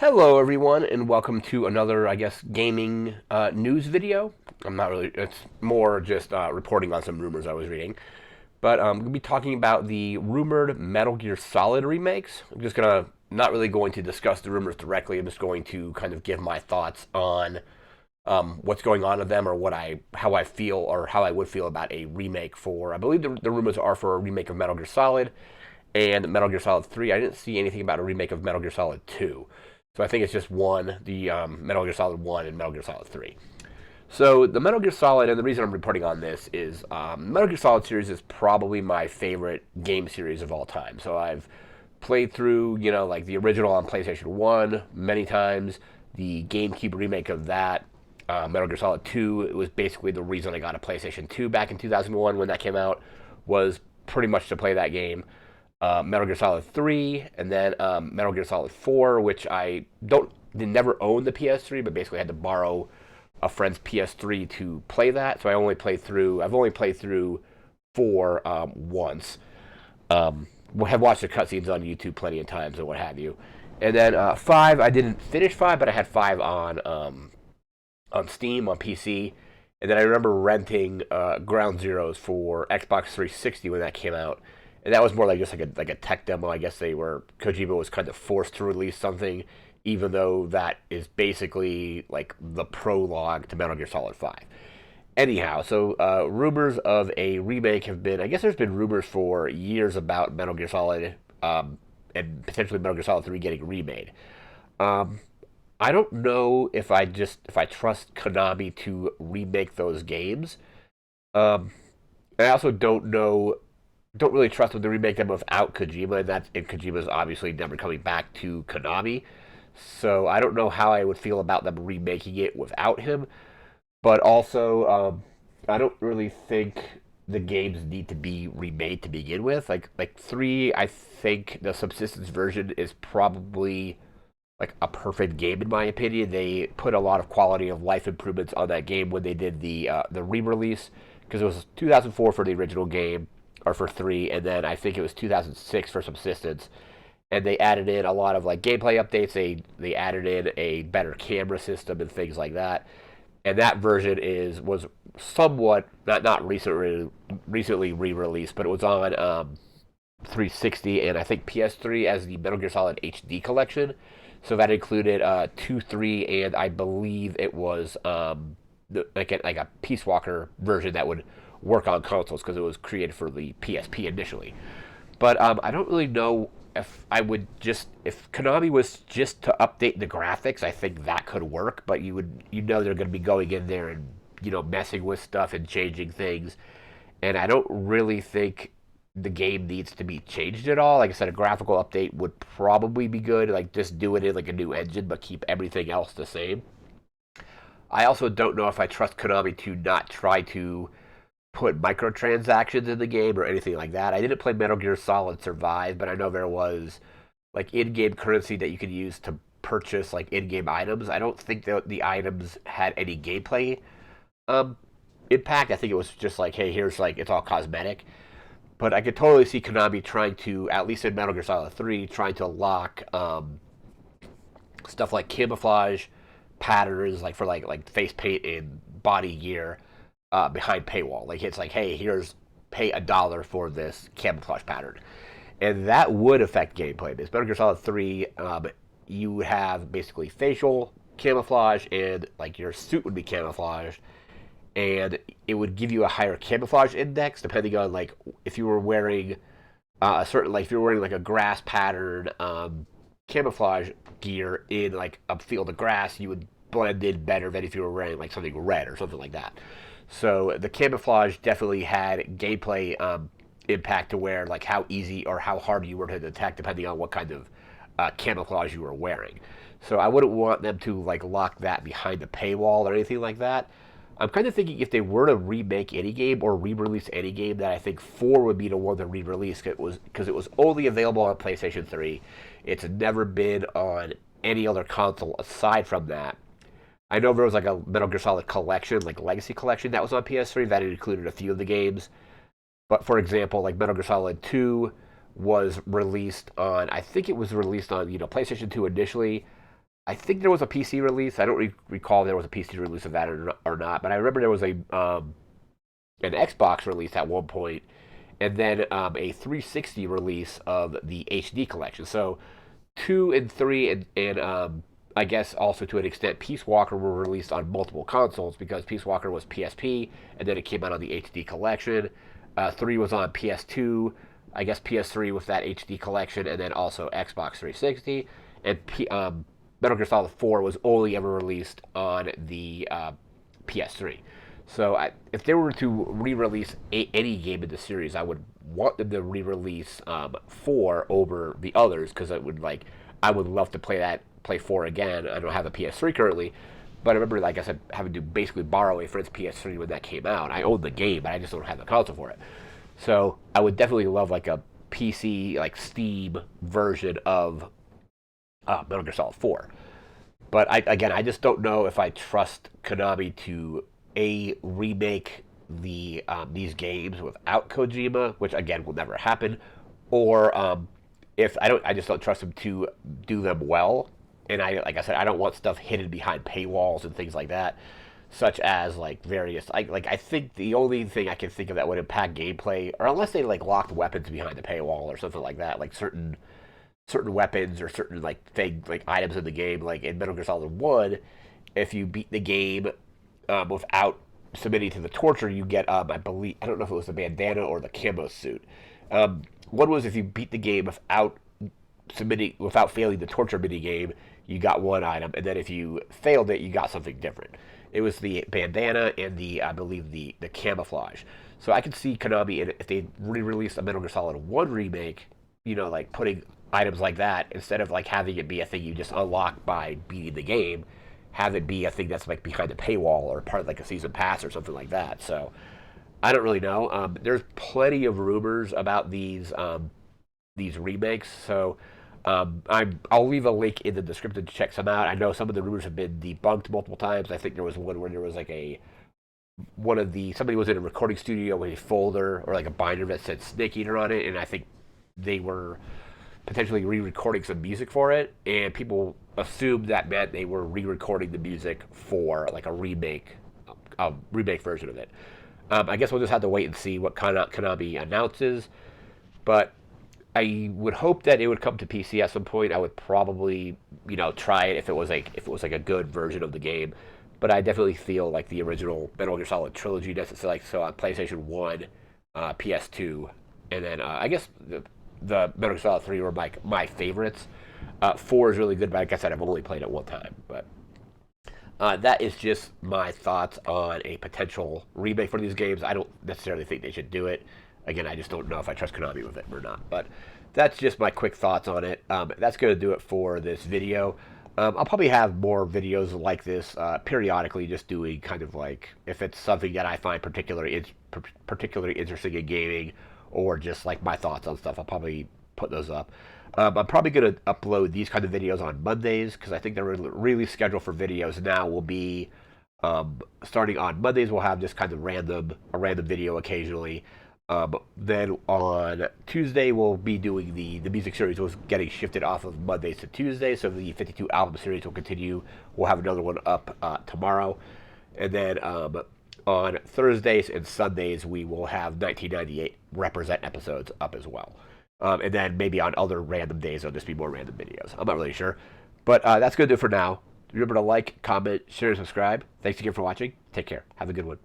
Hello, everyone, and welcome to another, I guess, gaming news video. I'm not really, it's more just reporting on some rumors I was reading. But I'm going to be talking about the rumored Metal Gear Solid remakes. I'm just going to, not really going to discuss the rumors directly. I'm just going to kind of give my thoughts on what's going on with them or how I feel or how I would feel about a remake for, I believe the rumors are for a remake of Metal Gear Solid and Metal Gear Solid 3. I didn't see anything about a remake of Metal Gear Solid 2. So I think it's just one, the Metal Gear Solid 1 and Metal Gear Solid 3. So the Metal Gear Solid, and the reason I'm reporting on this is Metal Gear Solid series is probably my favorite game series of all time. So I've played through, like the original on PlayStation 1 many times, the GameCube remake of that, Metal Gear Solid 2. It was basically the reason I got a PlayStation 2 back in 2001 when that came out, was pretty much to play that game. Metal Gear Solid 3, and then Metal Gear Solid 4, which I never owned the PS3, but basically had to borrow a friend's PS3 to play that. So I've only played through 4 once. Have watched the cutscenes on YouTube plenty of times and what have you. And then 5, I didn't finish 5, but I had 5 on Steam on PC. And then I remember renting Ground Zeroes for Xbox 360 when that came out. And that was more like just like a tech demo. I guess Kojima was kind of forced to release something, even though that is basically like the prologue to Metal Gear Solid 5. Anyhow, so rumors of a remake have been, I guess there's been rumors for years about Metal Gear Solid and potentially Metal Gear Solid 3 getting remade. Um, I don't know if I trust Konami to remake those games. Um, I also don't really trust them to remake them without Kojima, and Kojima's obviously never coming back to Konami. So I don't know how I would feel about them remaking it without him. But also, I don't really think the games need to be remade to begin with. Like 3, I think the subsistence version is probably like a perfect game in my opinion. They put a lot of quality of life improvements on that game when they did the re-release, because it was 2004 for the original game, or for 3, and then I think it was 2006 for Subsistence. And they added in a lot of like gameplay updates. They added in a better camera system and things like that. And that version was somewhat not recently re-released, but it was on 360 and I think PS3 as the Metal Gear Solid HD collection. So that included 2, 3, and I believe it was like a Peace Walker version that would work on consoles because it was created for the PSP initially. But I don't really know if Konami was just to update the graphics. I think that could work, but they're going to be going in there and messing with stuff and changing things, and I don't really think the game needs to be changed at all. Like I said, a graphical update would probably be good. Like just do it in like a new engine, but keep everything else the same. I also don't know if I trust Konami to not try to put microtransactions in the game or anything like that. I didn't play Metal Gear Solid Survive, but I know there was like in-game currency that you could use to purchase like in-game items. I don't think that the items had any gameplay um, impact. I think it was just like, hey, here's like it's all cosmetic. But I could totally see Konami trying to, at least in Metal Gear Solid 3, trying to lock stuff like camouflage patterns, like for like face paint and body gear, behind paywall. Like it's like, hey, here's pay $1 for this camouflage pattern, and that would affect gameplay. Because Metal Gear Solid 3, you would have basically facial camouflage, and like your suit would be camouflaged, and it would give you a higher camouflage index depending on like if you were wearing a certain like if you were wearing like a grass pattern camouflage gear in like a field of grass, you would blend in better than if you were wearing like something red or something like that. So the camouflage definitely had gameplay impact to where like how easy or how hard you were to detect depending on what kind of camouflage you were wearing. So I wouldn't want them to like lock that behind the paywall or anything like that. I'm kind of thinking if they were to remake any game or re-release any game, that I think 4 would be the one to re-release. Because it was only available on PlayStation 3. It's never been on any other console aside from that. I know there was like a Metal Gear Solid collection, like Legacy collection, that was on PS3 that included a few of the games. But for example, like Metal Gear Solid 2 was released on, I think it was released on PlayStation 2 initially. I think there was a PC release. I don't recall there was a PC release of that or not, but I remember there was a an Xbox release at one point, and then a 360 release of the HD collection. So two and three, and I guess also to an extent, Peace Walker were released on multiple consoles because Peace Walker was PSP, and then it came out on the HD collection. Three was on PS2, I guess PS3 with that HD collection, and then also Xbox 360. And Metal Gear Solid 4 was only ever released on the PS3. So if they were to re-release any game in the series, I would want them to re-release 4 over the others because I would love to play 4 again. I don't have a PS3 currently, but I remember, like I said, having to basically borrow a friend's PS3 when that came out. I own the game, but I just don't have the console for it. So I would definitely love like a PC, like Steam version of Metal Gear Solid 4. But I just don't know if I trust Konami to remake these games without Kojima, which again will never happen, or if I just don't trust them to do them well. And like I said, I don't want stuff hidden behind paywalls and things like that, such as like various I think the only thing I can think of that would impact gameplay, or unless they like locked weapons behind the paywall or something like that, like certain weapons or certain like thing like items in the game, like in Metal Gear Solid 1, if you beat the game without submitting to the torture, you get I believe, I don't know if it was the bandana or the camo suit. One was if you beat the game without failing the torture mini game, you got one item, and then if you failed it, you got something different. It was the bandana and the, I believe, the camouflage. So I could see Konami, if they re-released a Metal Gear Solid 1 remake, like putting items like that, instead of like having it be a thing you just unlock by beating the game, have it be a thing that's like behind the paywall or part of like a season pass or something like that. So I don't really know. There's plenty of rumors about these remakes. So I'll leave a link in the description to check some out. I know some of the rumors have been debunked multiple times. I think there was one where there was like somebody was in a recording studio with a folder or like a binder that said Snake Eater on it, and I think they were potentially re-recording some music for it, and people assumed that meant they were re-recording the music for like a remake version of it. I guess we'll just have to wait and see what Konami announces, but I would hope that it would come to PC at some point. I would probably, try it if it was like a good version of the game. But I definitely feel like the original Metal Gear Solid trilogy, necessarily, like so on PlayStation 1, PS2, and then I guess the Metal Gear Solid 3 were my favorites. 4 is really good, but like I said, I've only played it one time. But that is just my thoughts on a potential remake for these games. I don't necessarily think they should do it. Again, I just don't know if I trust Konami with it or not. But that's just my quick thoughts on it. That's going to do it for this video. I'll probably have more videos like this periodically, just doing kind of like, if it's something that I find particularly interesting in gaming, or just like my thoughts on stuff, I'll probably put those up. I'm probably going to upload these kind of videos on Mondays, because I think they're really scheduled for videos now will be starting on Mondays. We'll have just kind of a random video occasionally. Then on Tuesday, we'll be doing the music series was getting shifted off of Mondays to Tuesday, so the 52 album series will continue. We'll have another one up tomorrow. And then on Thursdays and Sundays, we will have 1998 Represent episodes up as well. And then maybe on other random days, there'll just be more random videos. I'm not really sure. But that's going to do it for now. Remember to like, comment, share, and subscribe. Thanks again for watching. Take care. Have a good one.